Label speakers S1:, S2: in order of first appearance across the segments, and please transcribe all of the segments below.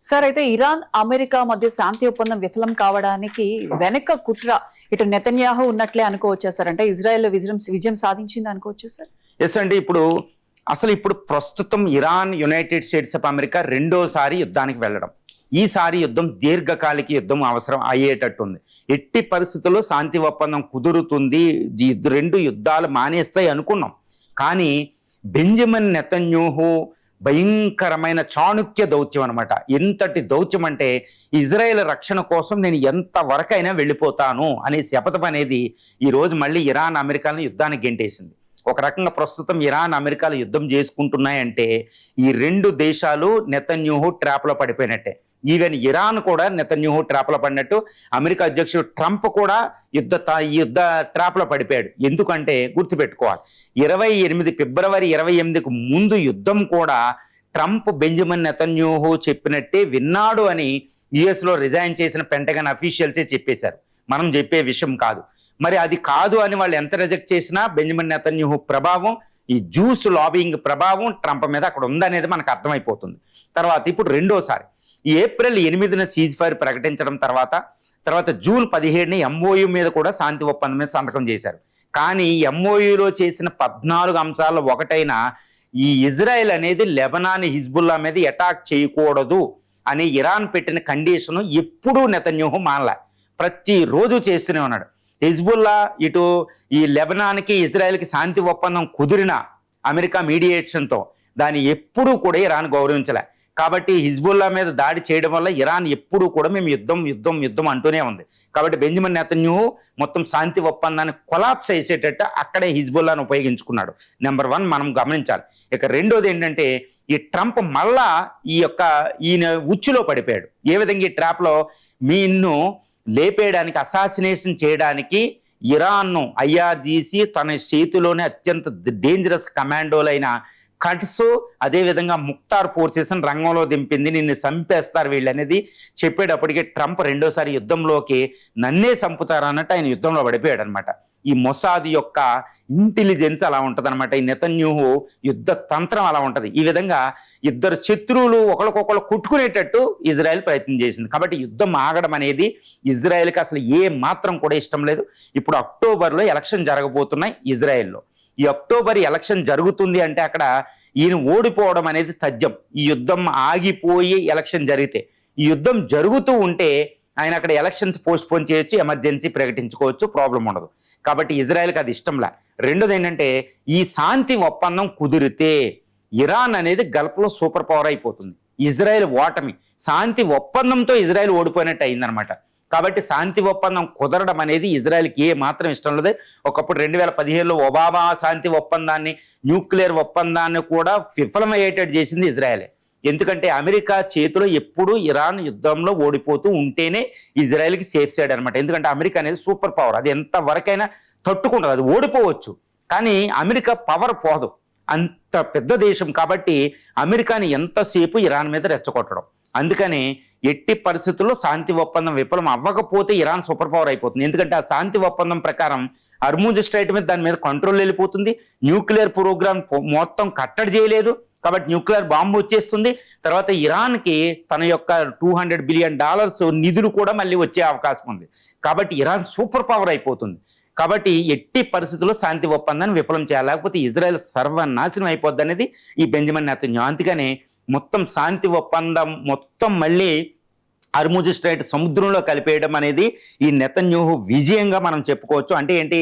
S1: Sir అయితే Iran America మధ్య శాంతి ఒప్పందం విఫలం కావడానికి వెనక కుట్ర ఇటు నెతన్యాహు ఉన్నట్లే అనుకోవచ్చా సార్? అంటే ఇజ్రాయెల్ విజయం సాధించింది అనుకోవచ్చా సార్?
S2: ఎస్ అండి. ఇప్పుడు ప్రస్తుతం Iran United states of America రెండోసారి యుద్ధానికి వెళ్ళడం. ఈసారి యుద్ధం దీర్ఘకాలిక యుద్ధం అవసరం అయ్యేటట్టుంది. ఎట్టి పరిస్థితుల్లో శాంతి ఒప్పందం కుదురుతుంది, రెండు యుద్ధాలు మానేస్తాయి అనుకున్నాం. కానీ బెంజమిన్ నెతన్యాహు భయంకరమైన చాణుక్య దౌత్యం అనమాట. ఎంతటి దౌత్యం అంటే ఇజ్రాయెల్ రక్షణ కోసం నేను ఎంత వరకైనా వెళ్ళిపోతాను అనే శపథం అనేది ఈరోజు మళ్ళీ ఇరాన్ అమెరికాలను యుద్ధానికి గెంటేసింది. ఒక రకంగా ప్రస్తుతం ఇరాన్ అమెరికాలు యుద్ధం చేసుకుంటున్నాయంటే ఈ రెండు దేశాలు నెతన్యాహు ట్రాప్లో పడిపోయినట్టే. ఈవెన్ ఇరాన్ కూడా నెతన్యాహు ట్రాప్లో పడినట్టు అమెరికా అధ్యక్షుడు ట్రంప్ కూడా యుద్ధ ట్రాప్లో పడిపోయాడు. ఎందుకంటే గుర్తుపెట్టుకోవాలి, ఫిబ్రవరి 28కు ముందు యుద్ధం కూడా ట్రంప్ బెంజమిన్ నెతన్యాహు చెప్పినట్టే విన్నాడు అని యుఎస్లో రిజైన్ చేసిన పెంటగన్ అఫీషియల్సే చెప్పేశారు. మనం చెప్పే విషయం కాదు. మరి అది కాదు అని వాళ్ళు ఎంత రిజెక్ట్ చేసినా బెంజమిన్ నెతన్యాహు ప్రభావం, ఈ జ్యూస్ లాబింగ్ ప్రభావం ట్రంప్ మీద అక్కడ ఉందనేది మనకు అర్థమైపోతుంది. తర్వాత ఇప్పుడు రెండోసారి ఈ ఏప్రిల్ 8న సీజ్ ఫైర్ ప్రకటించడం తర్వాత జూన్ 17ని ఎంఓయూ మీద కూడా శాంతి ఒప్పందం మీద సంతకం చేశారు. కానీ ఎంఓయూలో చేసిన 14 అంశాల్లో ఒకటైన ఈ ఇజ్రాయెల్ అనేది లెబనాన్ హిజ్బుల్లా మీద అటాక్ చేయకూడదు అని ఇరాన్ పెట్టిన కండిషను ఎప్పుడూ నెతన్యాహు మానలే, ప్రతిరోజు చేస్తూనే ఉన్నాడు. హిజ్బుల్లా ఇటు ఈ లెబనాన్కి ఇజ్రాయెల్కి శాంతి ఒప్పందం కుదిరిన అమెరికా మీడియేషన్తో దాన్ని ఎప్పుడూ కూడా ఇరాన్ గౌరవించలే. కాబట్టి హిజ్బుల్లా మీద దాడి చేయడం వల్ల ఇరాన్ ఎప్పుడూ కూడా మేము యుద్ధం అంటూనే ఉంది. కాబట్టి బెంజమిన్ నెతన్యాహు మొత్తం శాంతి ఒప్పందాన్ని కొలాప్స్ చేసేటట్టు అక్కడే హిజ్బుల్లాను ఉపయోగించుకున్నాడు. నెంబర్ 1 మనం గమనించాలి. ఇక రెండోది ఏంటంటే ఈ ట్రంప్ మళ్ళా ఈయన ఉచ్చులో పడిపోయాడు. ఏ విధంగా ఈ ట్రాప్లో మీన్ను లేపేయడానికి, అసాసినేషన్ చేయడానికి ఇరాన్ను ఐఆర్జీసీ తన చేతిలోనే అత్యంత డేంజరస్ కమాండోలైన కట్స్, అదేవిధంగా ముక్తార్ ఫోర్సెస్ రంగంలో దింపింది, నిన్ను చంపేస్తారు వీళ్ళు అనేది చెప్పేటప్పటికే ట్రంప్ రెండోసారి యుద్ధంలోకి నన్నే చంపుతారన్నట్టు ఆయన యుద్ధంలో పడిపోయాడు అనమాట. ఈ మొసాద్ యొక్క ఇంటెలిజెన్స్ అలా ఉంటుంది అనమాట. ఈ నెతన్యాహు యుద్ధ తంత్రం అలా ఉంటుంది. ఈ విధంగా ఇద్దరు శత్రువులు ఒకరికొకరు కొట్టుకునేటట్టు ఇజ్రాయెల్ ప్రయత్నం చేసింది. కాబట్టి యుద్ధం ఆగడం అనేది ఇజ్రాయెల్కి అసలు ఏ మాత్రం కూడా ఇష్టం లేదు. ఇప్పుడు అక్టోబర్లో ఎలక్షన్ జరగబోతున్నాయి ఇజ్రాయెల్లో. ఈ అక్టోబర్ ఎలక్షన్ జరుగుతుంది అంటే అక్కడ ఈయన ఓడిపోవడం అనేది తథ్యం. ఈ యుద్ధం ఆగిపోయి ఎలక్షన్ జరిగితే, ఈ యుద్ధం జరుగుతూ ఉంటే ఆయన అక్కడ ఎలక్షన్స్ పోస్ట్ పోన్ చేయొచ్చు, ఎమర్జెన్సీ ప్రకటించుకోవచ్చు, ప్రాబ్లం ఉండదు. కాబట్టి ఇజ్రాయెల్కి అది ఇష్టంలా. రెండోది ఏంటంటే ఈ శాంతి ఒప్పందం కుదిరితే ఇరాన్ అనేది గల్ఫ్లో సూపర్ పవర్ అయిపోతుంది. ఇజ్రాయెల్ ఓటమి, శాంతి ఒప్పందంతో ఇజ్రాయెల్ ఓడిపోయినట్టు అయిందనమాట. కాబట్టి శాంతి ఒప్పందం కుదరడం అనేది ఇజ్రాయెల్కి ఏ మాత్రం ఇష్టం లేదు. ఒకప్పుడు 2015లో ఒబామా శాంతి ఒప్పందాన్ని, న్యూక్లియర్ ఒప్పందాన్ని కూడా విఫలమయ్యేటట్టు చేసింది ఇజ్రాయెలే. ఎందుకంటే అమెరికా చేతిలో ఎప్పుడు ఇరాన్ యుద్ధంలో ఓడిపోతూ ఉంటేనే ఇజ్రాయెల్కి సేఫ్ సైడ్ అనమాట. ఎందుకంటే అమెరికా అనేది సూపర్ పవర్, అది ఎంత వరకైనా తట్టుకుంటుంది. అది ఓడిపోవచ్చు కానీ అమెరికా పవర్ పోదు, అంత పెద్ద దేశం. కాబట్టి అమెరికాని ఎంతసేపు ఇరాన్ మీద రెచ్చగొట్టడం. అందుకని ఎట్టి పరిస్థితుల్లో శాంతి ఒప్పందం విఫలం అవ్వకపోతే ఇరాన్ సూపర్ పవర్ అయిపోతుంది. ఎందుకంటే ఆ శాంతి ఒప్పందం ప్రకారం హర్ముజ్ స్ట్రైట్ మీద దాని మీద కంట్రోల్ వెళ్ళిపోతుంది. న్యూక్లియర్ ప్రోగ్రామ్ మొత్తం కట్టడి చేయలేదు కాబట్టి న్యూక్లియర్ బాంబు వచ్చేస్తుంది. తర్వాత ఇరాన్కి తన యొక్క $200 బిలియన్ నిధులు కూడా మళ్ళీ వచ్చే అవకాశం ఉంది. కాబట్టి ఇరాన్ సూపర్ పవర్ అయిపోతుంది. కాబట్టి ఎట్టి పరిస్థితుల్లో శాంతి ఒప్పందాన్ని విఫలం చేయాలి, లేకపోతే ఇజ్రాయెల్ సర్వనాశనం అయిపోద్ది అనేది ఈ బెంజమిన్ నెతన్యాహు. అందుకనే మొత్తం శాంతి ఒప్పందం మొత్తం మళ్ళీ హర్ముజ్ స్ట్రైట్ సముద్రంలో కలిపేయడం అనేది ఈ నెతన్యాహు విజయంగా మనం చెప్పుకోవచ్చు. అంటే ఏంటి,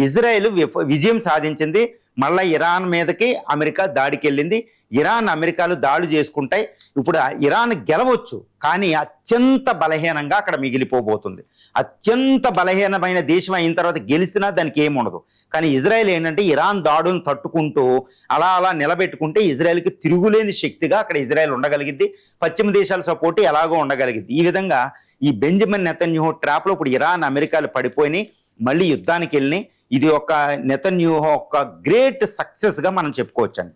S2: ఇజ్రాయెల్ విజయం సాధించింది, మళ్ళీ ఇరాన్ మీదకి అమెరికా దాడికి వెళ్ళింది. ఇరాన్ అమెరికాలు దాడి చేసుకుంటాయి. ఇప్పుడు ఇరాన్ గెలవచ్చు కానీ అత్యంత బలహీనంగా అక్కడ మిగిలిపోబోతుంది. అత్యంత బలహీనమైన దేశం అయిన తర్వాత గెలిచినా దానికి ఏముండదు. కానీ ఇజ్రాయెల్ ఏంటంటే ఇరాన్ దాడులను తట్టుకుంటూ అలా నిలబెట్టుకుంటే ఇజ్రాయెల్కి తిరుగులేని శక్తిగా అక్కడ ఇజ్రాయెల్ ఉండగలిగిద్ది. పశ్చిమ దేశాల సపోర్ట్ ఎలాగో ఉండగలిగిద్ది. ఈ విధంగా ఈ బెంజమిన్ నెతన్యాహు ట్రాప్లో ఇప్పుడు ఇరాన్ అమెరికాలు పడిపోయి మళ్ళీ యుద్ధానికి వెళ్ళి ఇది ఒక నెతన్యాహు ఒక గ్రేట్ సక్సెస్గా మనం చెప్పుకోవచ్చండి.